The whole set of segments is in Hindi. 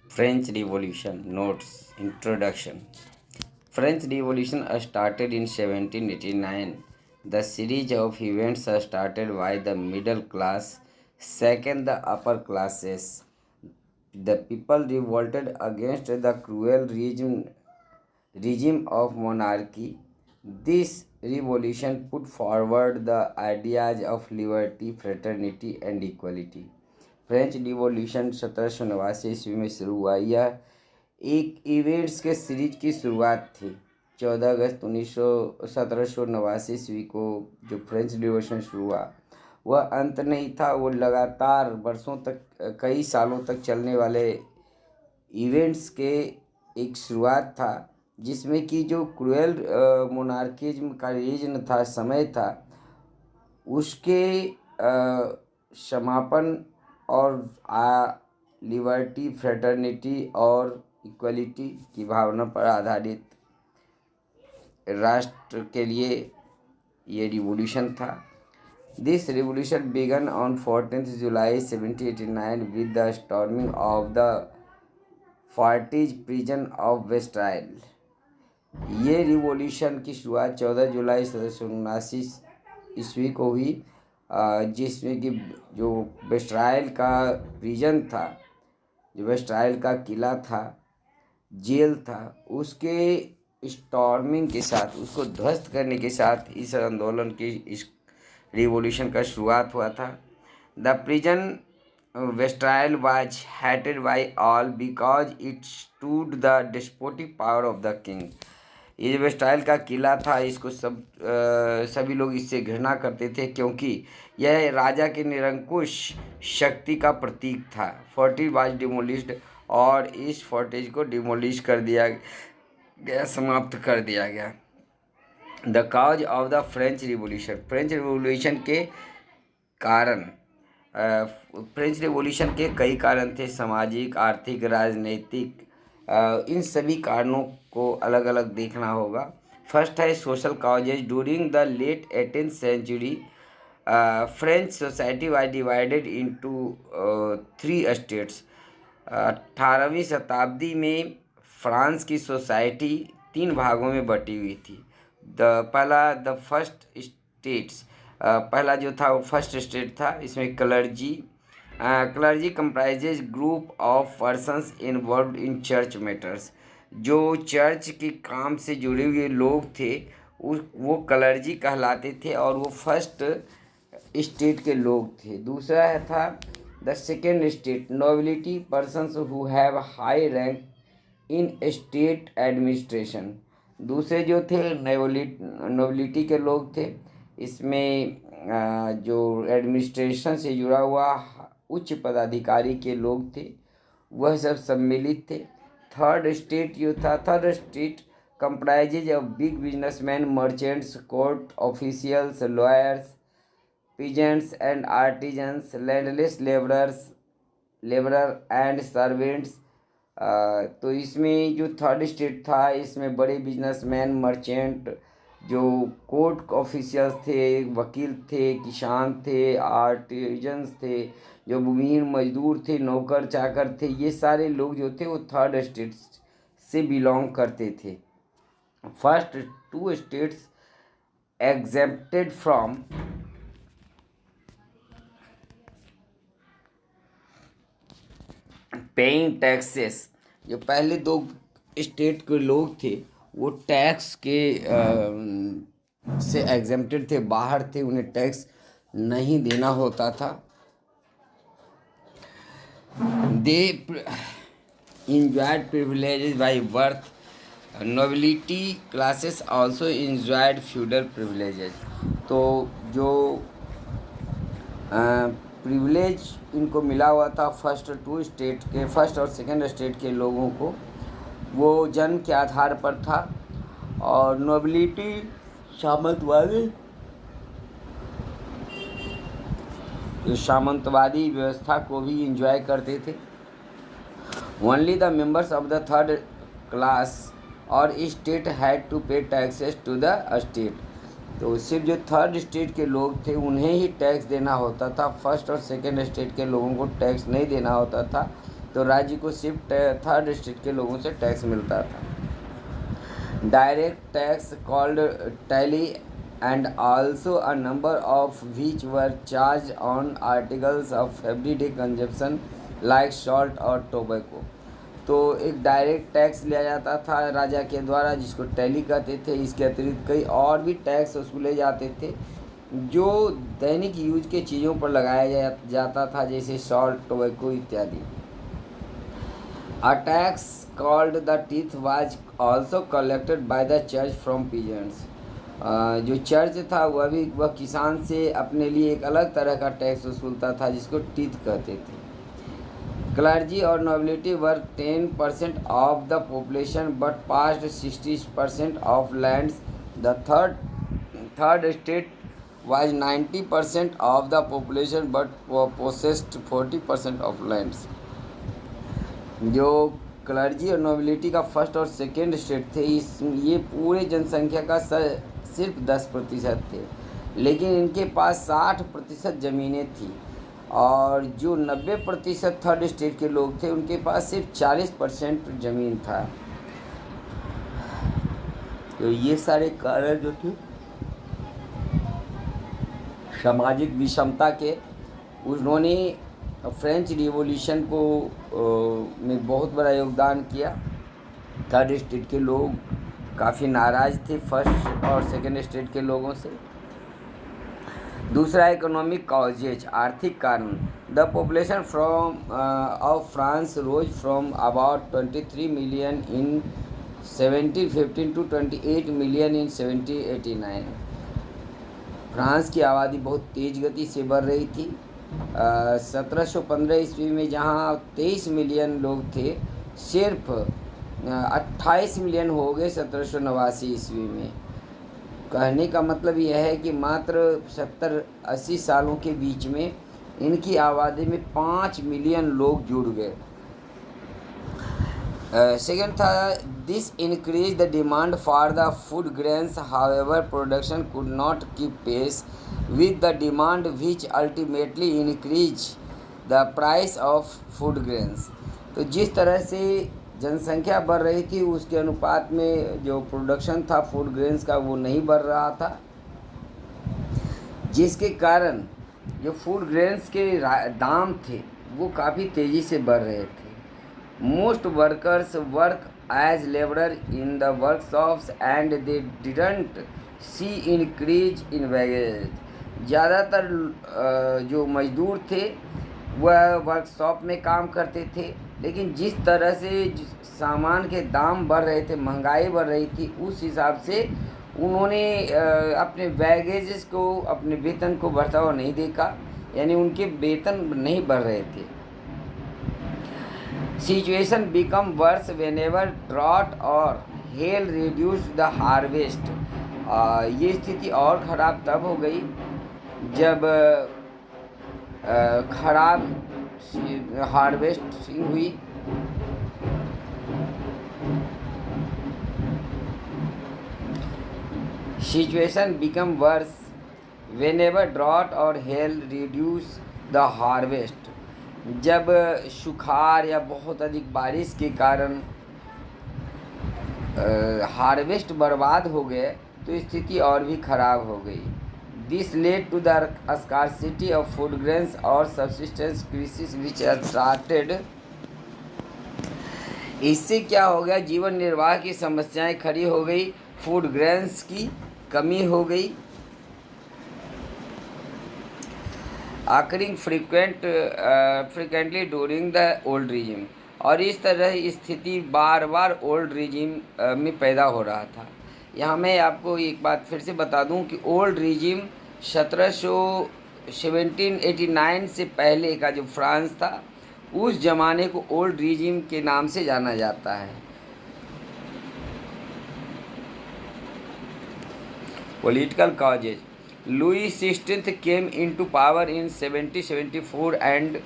French Revolution Notes Introduction. French Revolution started in 1789. The series of events started by the middle class, second the upper classes. The people revolted against the cruel regime of monarchy. This revolution put forward the ideas of liberty, fraternity and equality. French revolution 1789 ईस्वी में शुरू हुआ। यह एक इवेंट्स के सीरीज की शुरुआत थी। 14 अगस्त 1789 ईस्वी को जो फ्रेंच रिवॉल्यूशन शुरू हुआ वह अंत नहीं था, वो लगातार वर्षों तक, कई सालों तक चलने वाले इवेंट्स के एक शुरुआत था, जिसमें कि जो क्रूएल मोनार्किज्म का रीजन था, समय था, उसके समापन और लिबर्टी, फ्रेटर्निटी और इक्वलिटी की भावना पर आधारित राष्ट्र के लिए ये रिवॉल्यूशन था। This revolution began on 14 July 1789 with the storming of the fortress prison of Bastille. ये रिवॉल्यूशन की शुरुआत 14 जुलाई 1779 ईस्वी को हुई, जिसमें कि जो वेस्टाइल का प्रिजन था, जो वेस्टाइल का किला था, जेल था, उसके स्टॉर्मिंग के साथ, उसको ध्वस्त करने के साथ इस आंदोलन की, इस रिवॉल्यूशन का शुरुआत हुआ था। The prison Bastille was hated by all because it stood the despotic power of the king. ये जो वेस्टाइल का किला था, इसको सभी लोग इससे घृणा करते थे, क्योंकि यह राजा के निरंकुश शक्ति का प्रतीक था। फोर्टिज वाज डिमोलिश्ड, और इस फोर्टेज को डिमोलिश कर दिया गया, समाप्त कर दिया गया। The cause of the French revolution. French revolution के कारण, फ्रेंच रिवॉल्यूशन के कई कारण थे, सामाजिक, आर्थिक, राजनीतिक। इन सभी कारणों को अलग अलग देखना होगा। फर्स्ट है social causes. During the late 18th century French society was divided into 3 states. 18वीं शताब्दी में फ्रांस की सोसाइटी 3 भागों में बटी हुई थी। द फर्स्ट स्टेट्स, पहला जो था वो फर्स्ट स्टेट था। इसमें clergy comprises group of persons involved in church matters. जो चर्च के काम से जुड़े हुए लोग थे वो क्लर्जी कहलाते थे, और वो फर्स्ट स्टेट के लोग थे। दूसरा था the second state, nobility, persons who have high rank in state administration. दूसरे जो थे नोबिलिटी के लोग थे। इसमें जो एडमिनिस्ट्रेशन से जुड़ा हुआ उच्च पदाधिकारी के लोग थे, वह सब सम्मिलित थे। थर्ड स्टेट जो था, third state comprises of big businessman, merchants, court officials, lawyers, peasants and artisans, landless laborer and servants। तो इसमें जो थर्ड स्टेट था, इसमें बड़े बिजनेसमैन, मर्चेंट, जो कोर्ट ऑफिशियल्स थे, वकील थे, किसान थे, आर्टिजन्स थे, जो भूमिहीन मजदूर थे, नौकर चाकर थे, ये सारे लोग जो थे वो थर्ड स्टेट से बिलोंग करते थे। First 2 states exempted from paying taxes. जो पहले 2 स्टेट के लोग थे वो टैक्स के से एग्जेम्प्टेड थे, बाहर थे, उन्हें टैक्स नहीं देना होता था। दे enjoyed privileges by birth. Nobility classes also enjoyed feudal privileges। तो जो प्रिविलेज इनको मिला हुआ था फर्स्ट 2 स्टेट के, फर्स्ट और सेकंड स्टेट के लोगों को, वो जन्म के आधार पर था। और नोबिलिटी सामंतवादी व्यवस्था को भी इंजॉय करते थे। Only the members of the third class और स्टेट हैड टू पे टैक्सेस टू द स्टेट। तो सिर्फ जो थर्ड स्टेट के लोग थे उन्हें ही टैक्स देना होता था, फर्स्ट और सेकंड स्टेट के लोगों को टैक्स नहीं देना होता था। तो राज्य को सिर्फ थर्ड स्टेट के लोगों से टैक्स मिलता था। Direct tax called tally and also a number of which were charged on articles of everyday consumption like salt और tobacco। तो एक डायरेक्ट टैक्स लिया जाता था राजा के द्वारा जिसको टैली कहते थे। इसके अतिरिक्त कई और भी टैक्स वसूले जाते थे जो दैनिक यूज के चीज़ों पर लगाया जाता था, जैसे सॉल्ट, टोबैको इत्यादि। A tax called the teeth was also collected by the church from peasants। जो चर्च था वह किसान से अपने लिए एक अलग तरह का टैक्स वसूलता था जिसको टीथ कहते थे। क्लर्जी और nobility were 10% of the population but passed 60% of lands. The third state was 90% of the population but possessed 40% of lands। जो क्लर्जी और नोबिलिटी का फर्स्ट और सेकेंड स्टेट थे ये पूरे जनसंख्या का सिर्फ 10% थे, लेकिन इनके पास 60% ज़मीनें थी और जो 90% थर्ड स्टेट के लोग थे उनके पास सिर्फ 40% ज़मीन था। तो ये सारे कारण जो थे सामाजिक विषमता के, उन्होंने फ्रेंच रिवॉल्यूशन को में बहुत बड़ा योगदान किया। थर्ड स्टेट के लोग काफ़ी नाराज़ थे फर्स्ट और सेकेंड स्टेट के लोगों से। दूसरा इकोनॉमिक कॉजेज, आर्थिक कारण। The population from of France rose from about 23 million in 1715 to 28 million in 1789। France की आबादी बहुत तेज़ गति से बढ़ रही थी। 1715 ईस्वी में जहाँ 23 मिलियन लोग थे, सिर्फ 28 मिलियन हो गए 1789 ईस्वी में। कहने का मतलब यह है कि मात्र 70-80 सालों के बीच में इनकी आबादी में 5 मिलियन लोग जुड़ गए। सेकेंड था this increase the demand for the food grains, however production could not keep pace with the demand which ultimately increase the price of food grains. तो जिस तरह से जनसंख्या बढ़ रही थी उसके अनुपात में जो प्रोडक्शन था फूड ग्रेन्स का वो नहीं बढ़ रहा था, जिसके कारण जो फूड ग्रेन्स के दाम थे वो काफ़ी तेज़ी से बढ़ रहे थे। Most workers work as labourer in the workshops and they didn't see increase in wages. ज़्यादातर जो मजदूर थे वह वर्कशॉप में काम करते थे, लेकिन जिस तरह से सामान के दाम बढ़ रहे थे, महंगाई बढ़ रही थी, उस हिसाब से उन्होंने अपने वैगेजेस को, अपने वेतन को बढ़ता हुआ नहीं देखा, यानी उनके वेतन नहीं बढ़ रहे थे। Situation become worse whenever drought और हेल रिड्यूस द हार्वेस्ट। ये स्थिति और ख़राब तब हो गई जब खराब हार्वेस्टिंग हुई। Situation become worse whenever drought और हेल रिड्यूस द हार्वेस्ट। जब सुखाड़ या बहुत अधिक बारिश के कारण हार्वेस्ट बर्बाद हो गए तो स्थिति और भी ख़राब हो गई। This led to the scarcity of food grains और सब्सिस्टेंस क्राइसिस विच स्टार्टेड। इससे क्या हो गया, जीवन निर्वाह की समस्याएं खड़ी हो गई, फूड ग्रेन्स की कमी हो गई, occurring frequently during the old regime। और इस तरह स्थिति बार बार ओल्ड रिजीम में पैदा हो रहा था। यहाँ मैं आपको एक बात फिर से बता दूं कि ओल्ड रिजीम 1789 से पहले का जो फ्रांस था उस ज़माने को ओल्ड रिजीम के नाम से जाना जाता है। Political causes, Louis 16 came into power in 1774 and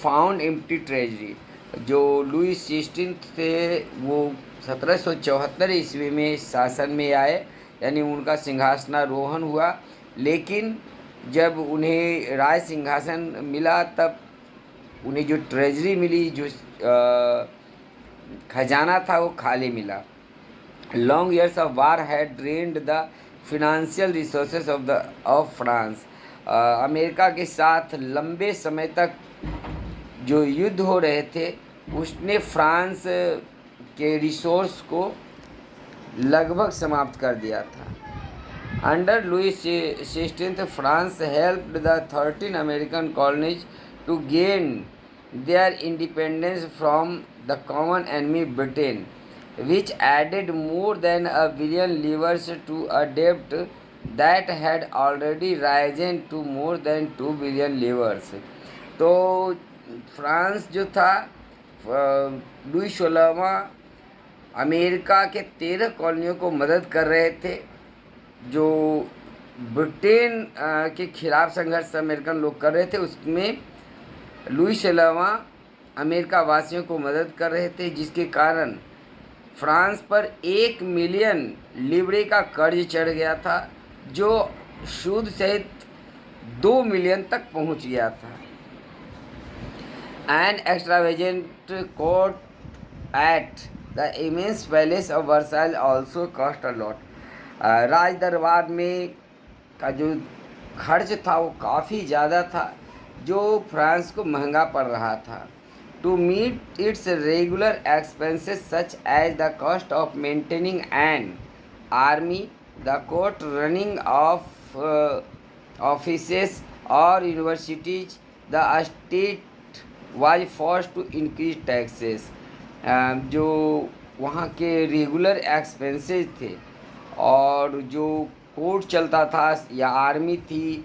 found empty treasury. जो लुई 16 थे वो 1774 ईस्वी में शासन में आए, यानी उनका सिंहासनारोहण हुआ, लेकिन जब उन्हें राज सिंहासन मिला तब उन्हें जो ट्रेजरी मिली, जो खजाना था, वो खाली मिला। Long years of war had drained the financial resources of France. America के साथ लंबे समय तक जो युद्ध हो रहे थे, उसने फ्रांस के रिसोर्स को लगभग समाप्त कर दिया था। Under Louis 16 France helped the 13 American colonies to gain their independence from the common enemy Britain, which added more than a billion livres to a debt that had already risen to more than 2 billion livres। तो फ्रांस जो था, लुई 16वां अमेरिका के 13 कॉलोनियों को मदद कर रहे थे। जो ब्रिटेन के खिलाफ संघर्ष अमेरिकन लोग कर रहे थे, उसमें लुई 16वां अमेरिका वासियों को मदद कर रहे थे, जिसके कारण फ्रांस पर 1 मिलियन लिब्रे का कर्ज चढ़ गया था, जो सूद सहित 2 मिलियन तक पहुंच गया था। An extravagant court at the immense palace of Versailles also cost a lot. राज दरबार में का जो खर्च था वो काफ़ी ज़्यादा था, जो फ्रांस को महंगा पड़ रहा था। To meet its regular expenses such as the cost of maintaining an army, the court running of offices और universities, the state was forced to increase taxes. जो वहाँ के रेगुलर एक्सपेंसेस थे और जो कोर्ट चलता था या आर्मी थी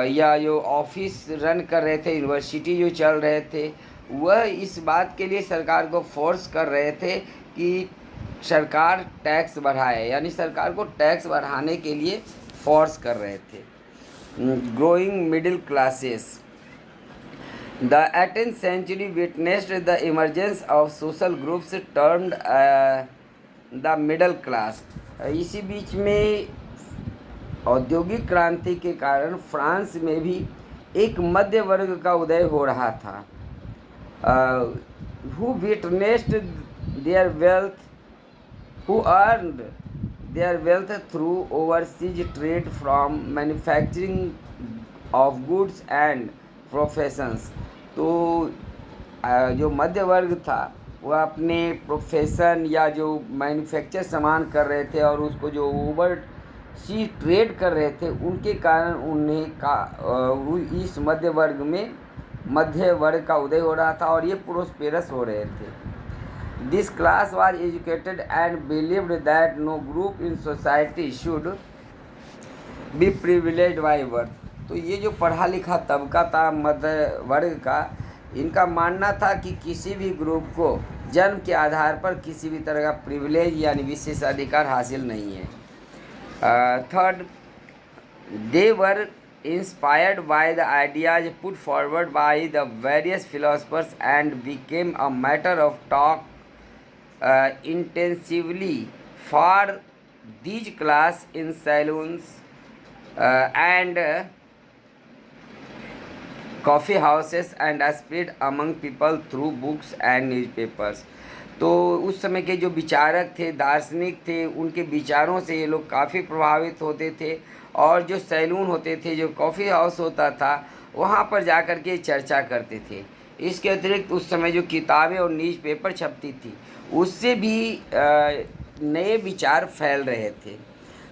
या जो ऑफिस रन कर रहे थे, यूनिवर्सिटी जो चल रहे थे, वह इस बात के लिए सरकार को फोर्स कर रहे थे कि सरकार टैक्स बढ़ाए, यानी सरकार को टैक्स बढ़ाने के लिए फोर्स कर रहे थे। Growing middle classes. The 18th century witnessed the emergence of social groups termed the middle class. इसी बीच में औद्योगिक क्रांति के कारण फ्रांस में भी एक मध्य वर्ग का उदय हो रहा था। who witnessed their wealth, who earned their wealth through overseas trade from manufacturing of goods and professions। तो जो मध्य वर्ग था वह अपने प्रोफेशन या जो मैन्युफैक्चर सामान कर रहे थे और उसको जो ओवर सी ट्रेड कर रहे थे, उनके कारण उन्हें इस मध्य वर्ग में मध्य वर्ग का उदय हो रहा था और ये प्रोस्पेरस हो रहे थे। This class was educated and believed that no group in society should be privileged by birth. तो ये जो पढ़ा लिखा तबका था मध्य वर्ग का, इनका मानना था कि किसी भी ग्रुप को जन्म के आधार पर किसी भी तरह का प्रिविलेज यानी विशेषाधिकार हासिल नहीं है। Third, they were inspired by the ideas put forward by the various philosophers and became a matter of talk intensively for these class in saloons and coffee houses and spread among people through books and newspapers। तो उस समय के जो विचारक थे, दार्शनिक थे, उनके विचारों से ये लोग काफ़ी प्रभावित होते थे और जो सैलून होते थे, जो कॉफ़ी हाउस होता था, वहाँ पर जा कर के चर्चा करते थे। इसके अतिरिक्त उस समय जो किताबें और न्यूज़पेपर छपती थी, उससे भी नए विचार फैल रहे थे।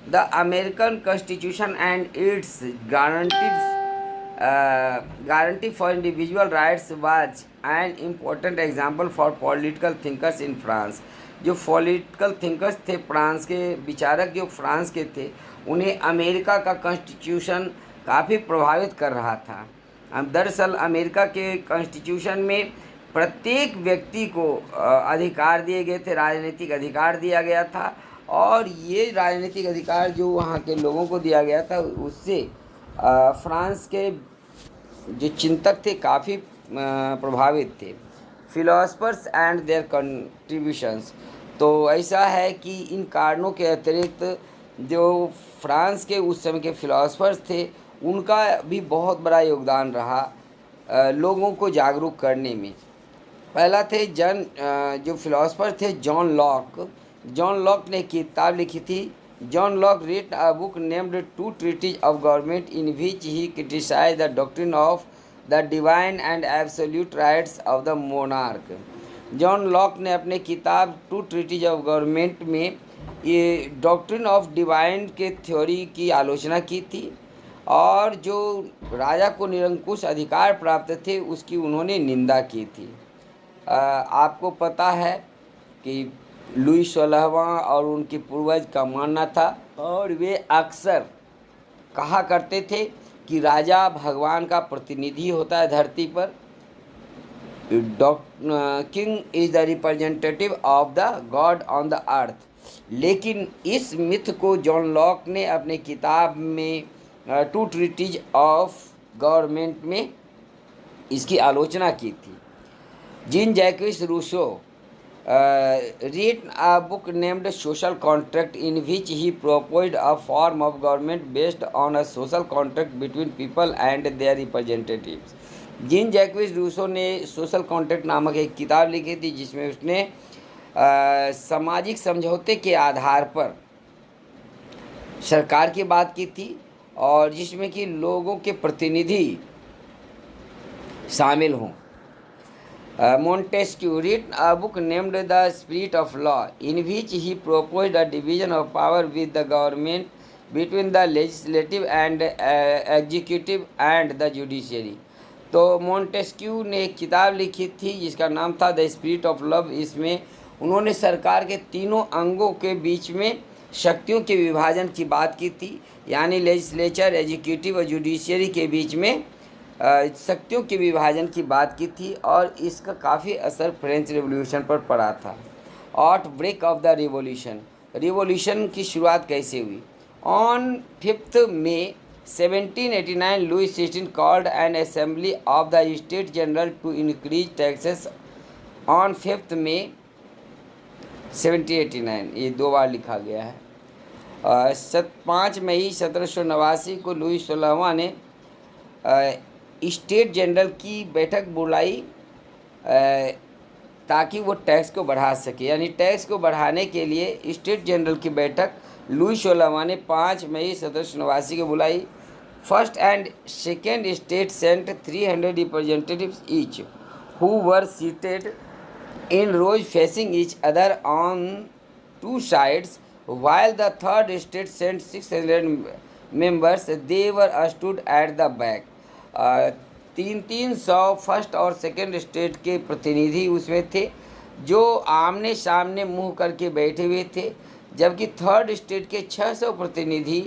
The American constitution and it's guarantee for individual rights was an important example for political thinkers in France। जो पॉलिटिकल थिंकर्स थे, फ्रांस के विचारक जो फ्रांस के थे, उन्हें अमेरिका का कॉन्स्टिट्यूशन काफ़ी प्रभावित कर रहा था। दरअसल अमेरिका के कॉन्स्टिट्यूशन में प्रत्येक व्यक्ति को अधिकार दिए गए थे, राजनीतिक अधिकार दिया गया था और ये राजनीतिक अधिकार जो वहाँ के लोगों को दिया गया था, उससे फ्रांस के जो चिंतक थे काफ़ी प्रभावित थे। Philosophers and their contributions. तो ऐसा है कि इन कारणों के अतिरिक्त जो फ्रांस के उस समय के फिलोसफर्स थे, उनका भी बहुत बड़ा योगदान रहा लोगों को जागरूक करने में। पहला थे जो फिलोसफर थे जॉन लॉक। जॉन लॉक ने किताब लिखी थी। John Locke wrote a book named two treaties of government in which he criticise the doctrine of the divine and absolute rights of the monarch. John Locke ने अपने किताब टू ट्रीटीज ऑफ गवर्नमेंट में ये डॉक्ट्रिन ऑफ डिवाइन के थ्योरी की आलोचना की थी, और जो राजा को निरंकुश अधिकार प्राप्त थे उसकी उन्होंने निंदा की थी। आपको पता है कि लुई 16वां और उनके पूर्वज का मानना था, और वे अक्सर कहा करते थे कि राजा भगवान का प्रतिनिधि होता है धरती पर। King is the representative of the God on the earth. लेकिन इस मिथ को जॉन लॉक ने अपने किताब में टू ट्रीटीज ऑफ गवर्नमेंट में इसकी आलोचना की थी। Jean Jacques Rousseau written a book named Social Contract, in which he proposed a form of government based on a social contract between people and their representatives. Jean Jacques Rousseau ने सोशल कॉन्ट्रैक्ट नामक एक किताब लिखी थी, जिसमें उसने सामाजिक समझौते के आधार पर सरकार की बात की थी, और जिसमें कि लोगों के प्रतिनिधि शामिल हों। Montesquieu wrote a book named The Spirit of Law, in which he proposed a division of power with the government between the legislative and executive and the judiciary. तो मोंटेस्क्यू ने एक किताब लिखी थी जिसका नाम था द स्पिरिट ऑफ लव। इसमें उन्होंने सरकार के तीनों अंगों के बीच में शक्तियों के विभाजन की बात की थी, यानी लेजिस्लेचर, एग्जीक्यूटिव और जुडिशियरी के बीच में शक्तियों के विभाजन की बात की थी, और इसका काफ़ी असर फ्रेंच रिवॉल्यूशन पर पड़ा था। Outbreak of the revolution. Revolution की शुरुआत कैसे हुई? On 5 May 1789 Louis 16 called an assembly of the state general to increase taxes on 5 May 1789। ये 2 बार लिखा गया है। 5 मई 1789 को लुई 16वां ने स्टेट जनरल की बैठक बुलाई ताकि वो टैक्स को बढ़ा सके, यानी टैक्स को बढ़ाने के लिए स्टेट जनरल की बैठक लुई 16वां ने 5 मई 1789 को बुलाई। First and second state sent 300 representatives each, who were seated in rows facing each other on 2 sides, while the third state sent 600 members. They were stood at the back. 300 first और सेकेंड स्टेट के प्रतिनिधि उसमें थे, जो आमने सामने मुंह करके बैठे हुए थे, जबकि थर्ड स्टेट के 600 प्रतिनिधि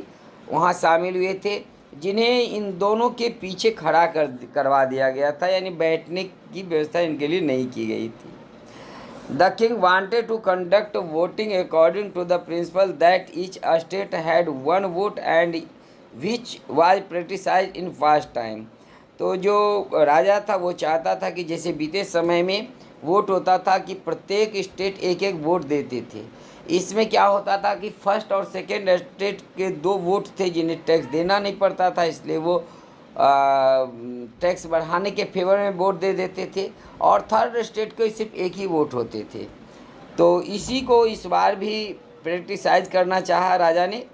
वहां शामिल हुए थे, जिन्हें इन दोनों के पीछे खड़ा करवा दिया गया था, यानी बैठने की व्यवस्था इनके लिए नहीं की गई थी। The king wanted to conduct voting according to the principle that each state had one vote, and which was practiced in past time. तो जो राजा था वो चाहता था कि जैसे बीते समय में वोट होता था कि प्रत्येक स्टेट एक एक वोट देते थे। इसमें क्या होता था कि फर्स्ट और सेकेंड स्टेट के 2 वोट थे जिन्हें टैक्स देना नहीं पड़ता था, इसलिए वो टैक्स बढ़ाने के फेवर में वोट दे देते थे, और थर्ड स्टेट को सिर्फ एक ही वोट होते थे। तो इसी को इस बार भी प्रैक्टिसाइज करना चाहा राजा ने।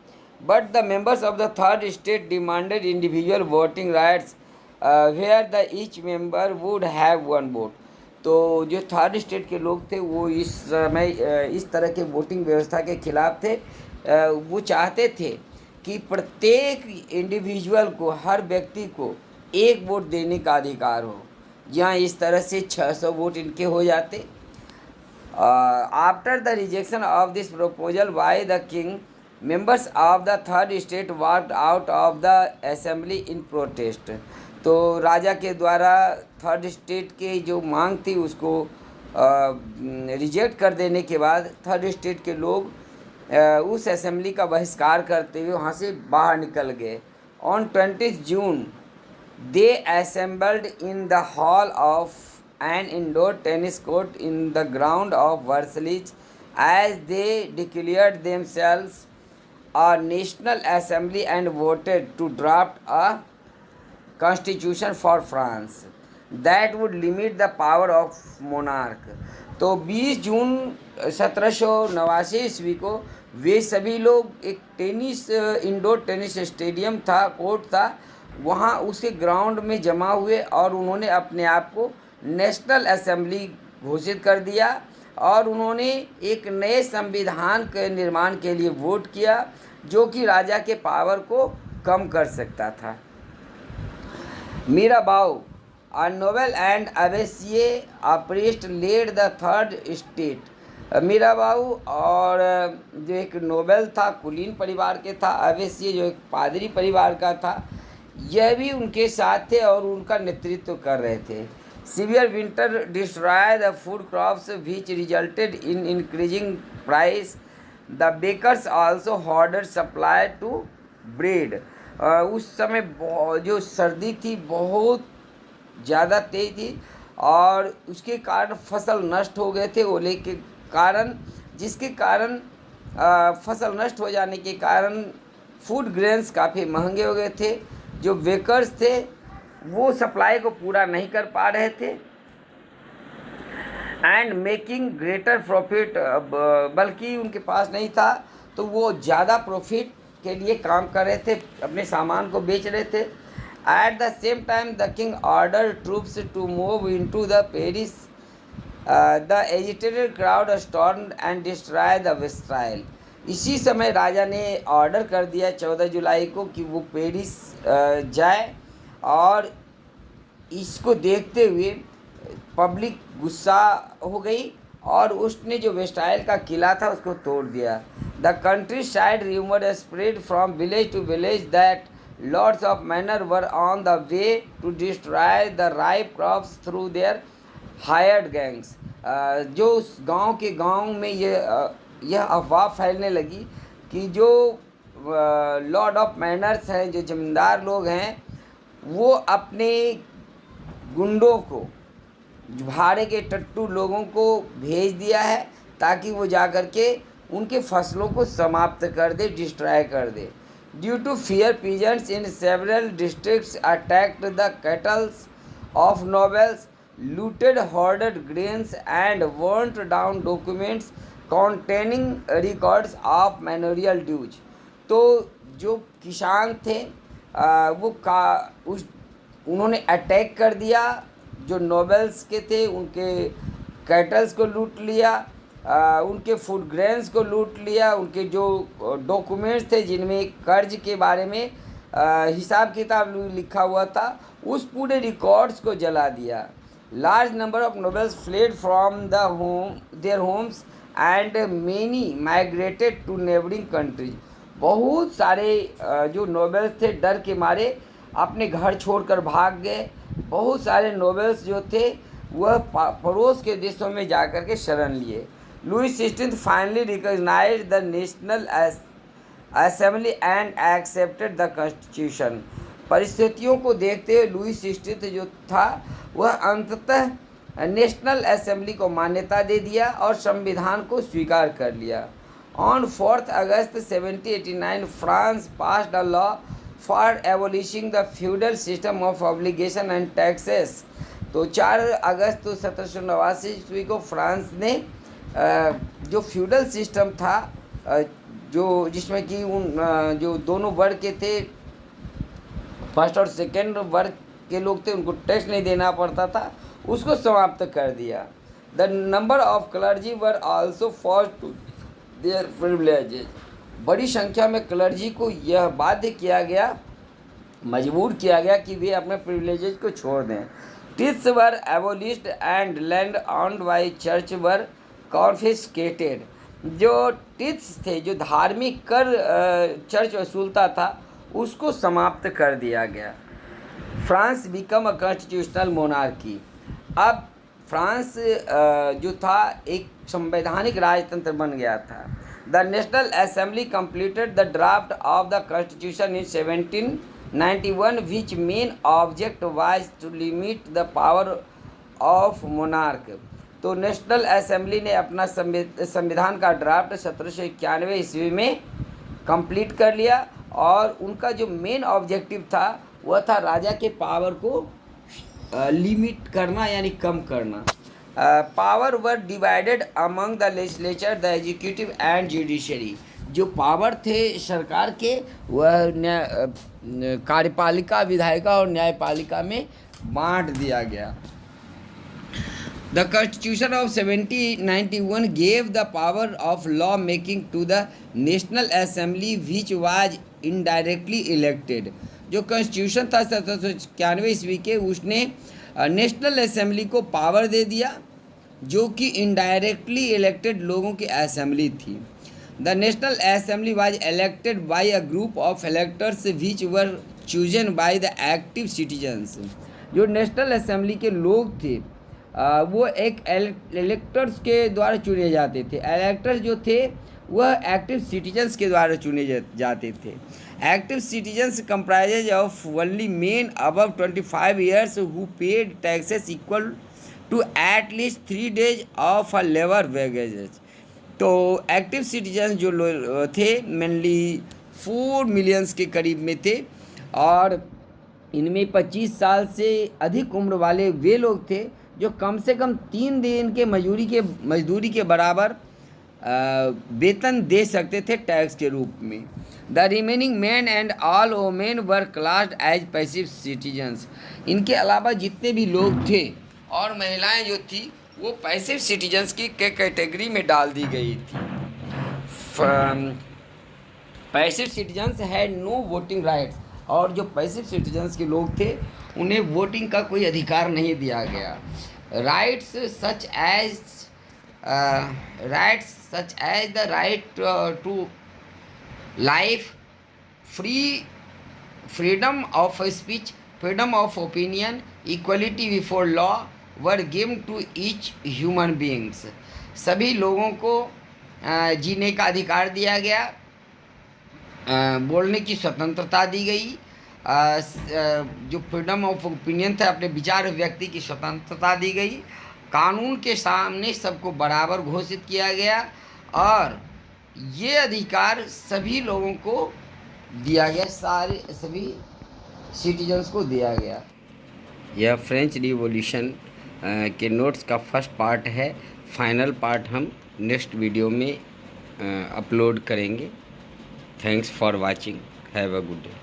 But the members of the third state demanded individual voting rights where the each member would have 1 vote. तो जो थर्ड स्टेट के लोग थे वो इस समय इस तरह के वोटिंग व्यवस्था के खिलाफ थे। वो चाहते थे कि प्रत्येक इंडिविजुअल को, हर व्यक्ति को 1 वोट देने का अधिकार हो, जहाँ इस तरह से 600 वोट इनके हो जाते। After the rejection of this proposal by the king, members of the third state walked out of the assembly in protest. तो राजा के द्वारा थर्ड स्टेट के जो मांग थी उसको रिजेक्ट कर देने के बाद थर्ड स्टेट के लोग उस असेंबली का बहिष्कार करते हुए वहाँ से बाहर निकल गए। On 20 June they assembled in the hall of an indoor tennis court in the ground of Versailles as they declared themselves a national assembly and voted to draft a constitution for France. That would limit the power of monarch. तो 20 जून 1789 ईस्वी को वे सभी लोग एक टेनिस इंडोर टेनिस स्टेडियम था, कोर्ट था, वहाँ उसके ग्राउंड में जमा हुए और उन्होंने अपने आप को नेशनल असेंबली घोषित कर दिया और उन्होंने एक नए संविधान के निर्माण के लिए वोट किया जो कि राजा के पावर को कम कर सकता था। मीराबाऊ, a noble and Abbasiye, a priest led the third state। मीराबाऊ और जो एक नोबेल था, कुलीन परिवार के था, अवेसिये जो एक पादरी परिवार का था, यह भी उनके साथ थे और उनका नेतृत्व कर रहे थे। Severe winter destroy the food crops which resulted in increasing price. The bakers also order supply to bread. उस समय जो सर्दी थी बहुत ज़्यादा तेज थी और उसके कारण फसल नष्ट हो गए थे ओले के कारण, जिसके कारण फसल नष्ट हो जाने के कारण फूड ग्रेन्स काफ़ी महंगे हो गए थे। जो बेकर्स थे वो सप्लाई को पूरा नहीं कर पा रहे थे एंड मेकिंग ग्रेटर प्रॉफिट, बल्कि उनके पास नहीं था तो वो ज़्यादा प्रॉफिट के लिए काम कर रहे थे, अपने सामान को बेच रहे थे। At the same time, the king ordered troops to move into the Paris. The agitated crowd stormed and destroyed the Bastille। इसी समय राजा ने ऑर्डर कर दिया 14 जुलाई को कि वो पेरिस जाए और इसको देखते हुए पब्लिक गुस्सा हो गई और उसने जो वेस्टाइल का किला था उसको तोड़ दिया। The countryside rumour spread from village to village that Lords of manor were on the way to destroy the ripe crops through their hired gangs। जो उस गांव के गांव में यह अफवाह फैलने लगी कि जो लॉर्ड ऑफ मैनर्स हैं, जो जमींदार लोग हैं, वो अपने गुंडों को, भाड़े के टट्टू लोगों को भेज दिया है ताकि वो जा कर के उनके फसलों को समाप्त कर दे, डिस्ट्रॉय कर दे। Due to fear, peasants in several districts attacked the cattle of nobles, looted hoarded grains, and burnt down documents containing records of manorial dues। तो जो किसान थे उन्होंने अटैक कर दिया, जो नोबल्स के थे उनके कैटल्स को लूट लिया, उनके फूड ग्रेन्स को लूट लिया, उनके जो डॉक्यूमेंट्स थे जिनमें कर्ज के बारे में हिसाब किताब लिखा हुआ था उस पूरे रिकॉर्ड्स को जला दिया। Large number of nobles fled from their homes and many migrated to neighbouring countries. बहुत सारे जो नोबल्स थे डर के मारे अपने घर छोड़कर भाग गए। बहुत सारे नोबल्स जो थे वह पड़ोस के देशों में जाकर के शरण लिए। Louis XVI finally recognized the National Assembly and accepted the Constitution। परिस्थितियों को देखते हुए लुई 16 जो था वह अंततः नेशनल असेंबली को मान्यता दे दिया और संविधान को स्वीकार कर लिया। On 4 August 1789 France passed a law for abolishing the feudal system of obligation and taxes। तो 4 अगस्त 1789 ईस्वी को फ्रांस ने जो फ्यूडल सिस्टम था, जो जिसमें कि जो दोनों वर्ग के थे, फर्स्ट और सेकेंड वर्ग के लोग थे, उनको टैक्स नहीं देना पड़ता था, उसको समाप्त कर दिया। The number of clergy were also forced to their privileges. बड़ी संख्या में क्लर्जी को यह बाध्य किया गया, मजबूर किया गया कि वे अपने प्रिविलेजेस को छोड़ दें। Tithes were abolished and land owned by church were confiscated. जो टिथ्स थे, जो धार्मिक कर चर्च वसूलता था, उसको समाप्त कर दिया गया। France become a constitutional monarchy. अब फ्रांस जो था एक संवैधानिक राजतंत्र बन गया था। The national assembly completed the draft of the constitution in 1791 which main object was to limit the power of monarch. तो नेशनल असेंबली ने अपना संविधान का ड्राफ्ट 1791 ईस्वी में कंप्लीट कर लिया और उनका जो मेन ऑब्जेक्टिव था वह था राजा के पावर को लिमिट करना यानी कम करना। Power were divided among the legislature, the executive and judiciary. जो पावर थे सरकार के वह कार्यपालिका, विधायिका और न्यायपालिका में बांट दिया गया। The Constitution of 1791 gave the power of law making to the National Assembly which was indirectly elected। जो कॉन्स्टिट्यूशन था 1791 ईस्वी के, उसने नेशनल असेंबली को पावर दे दिया जो कि इनडायरेक्टली इलेक्टेड लोगों की असेंबली थी। The national assembly was elected by a group of electors which were chosen by the active citizens. जो नेशनल असेंबली के लोग थे वो एक इलेक्टर्स के द्वारा चुने जाते थे। इलेक्टर्स जो थे वह एक्टिव सिटीजन्स के द्वारा चुने जाते थे। Active citizens comprises of only men above 25 years who paid taxes equal to at least 3 days of a labour wages. तो एक्टिव सिटीजन्स जो थे मेनली 4 मिलियंस के करीब में थे, और इनमें 25 साल से अधिक उम्र वाले वे लोग थे जो कम से कम 3 दिन के मजदूरी के बराबर वेतन दे सकते थे टैक्स के रूप में। The remaining man and all women were classed as passive citizens. इनके अलावा जितने भी लोग थे और महिलाएं जो थी वो पैसिव सिटीजन्स की कैटेगरी में डाल दी गई थी। Passive citizens had no voting rights, और जो पैसिव सिटीजन्स के लोग थे उन्हें वोटिंग का कोई अधिकार नहीं दिया गया। Rights such as the right to life, freedom of speech, freedom of opinion, equality before law were given to each human beings. सभी लोगों को जीने का अधिकार दिया गया, बोलने की स्वतंत्रता दी गई, जो फ्रीडम ऑफ ओपिनियन था अपने विचार व्यक्ति की स्वतंत्रता दी गई, कानून के सामने सबको बराबर घोषित किया गया, और ये अधिकार सभी लोगों को दिया गया, सभी सिटीजन्स को दिया गया। यह फ्रेंच रिवॉल्यूशन के नोट्स का फर्स्ट पार्ट है। फाइनल पार्ट हम नेक्स्ट वीडियो में अपलोड करेंगे। Thanks for watching. Have a good day.